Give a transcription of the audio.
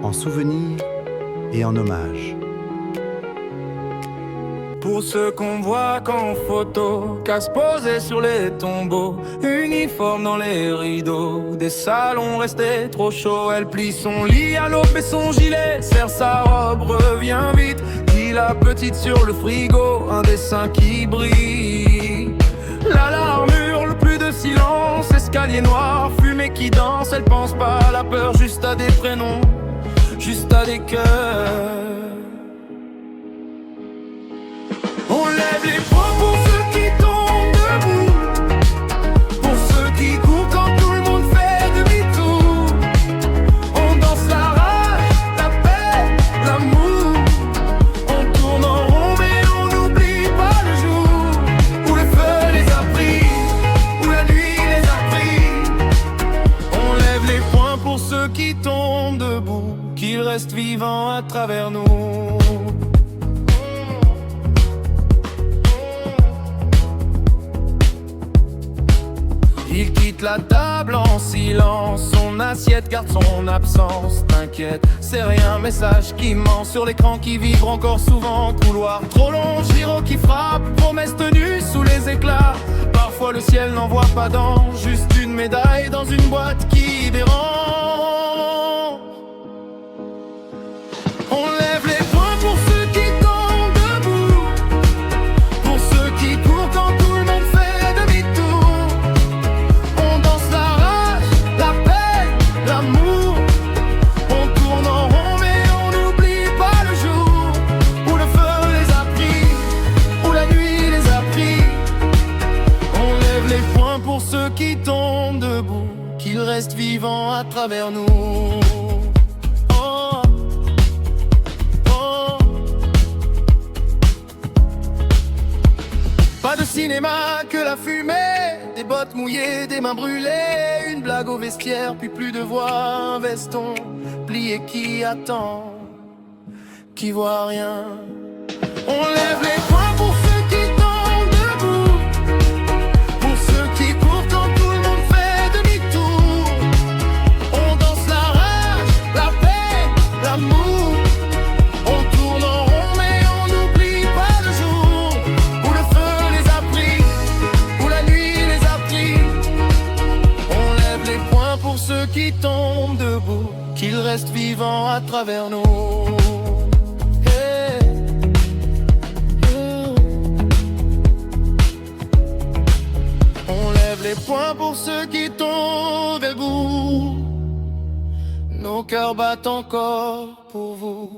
en souvenir et en hommage. Pour ceux qu'on voit qu'en photo, casse posés sur les tombeaux, uniforme dans les rideaux, des salons restés trop chauds. Elle plie son lit à l'aube et son gilet, serre sa robe, revient vite, dit la petite sur le frigo, un dessin qui brille. L'alarme hurle, plus de silence, escalier noir, fumée qui danse. Elle pense pas à la peur, juste à des prénoms, juste à des cœurs. On lève les poings pour ceux qui tombent debout, pour ceux qui courent quand tout le monde fait demi-tour. On danse la rage, la paix, l'amour. On tourne en rond mais on n'oublie pas le jour où le feu les a pris, où la nuit les a pris. On lève les poings pour ceux qui tombent debout, qu'ils restent vivants à travers nous. Il quitte la table en silence, son assiette garde son absence. T'inquiète, c'est rien, message qui ment sur l'écran qui vibre encore souvent. Couloir trop long, gyro qui frappe, promesse tenue sous les éclats. Parfois le ciel n'envoie pas d'ange, juste une médaille dans une boîte qui dérange. On lève les poings pour ceux qui tombent debout, pour ceux qui courent quand tout le monde fait demi-tour. On danse la rage, la paix, l'amour. On tourne en rond mais on n'oublie pas le jour où le feu les a pris, où la nuit les a pris. On lève les poings pour ceux qui tombent debout, qu'ils restent vivants à travers nous. Oh. Pas de cinéma que la fumée, des bottes mouillées, des mains brûlées, une blague au vestiaire, puis plus de voix, un veston plié qui attend, qui voit rien. On lève les poings pour ceux qui tombent debout, pour ceux qui courent quand tout le monde fait demi-tour. On danse la rage, la paix, l'amour. On tourne en rond mais on n'oublie pas le jour où le feu les a pris, où la nuit les a pris. On lève les poings pour ceux qui tombent debout, qu'ils restent vivants à travers nous. Hey. On lève les poings pour ceux qui tombent debout, nos cœurs battent encore pour vous.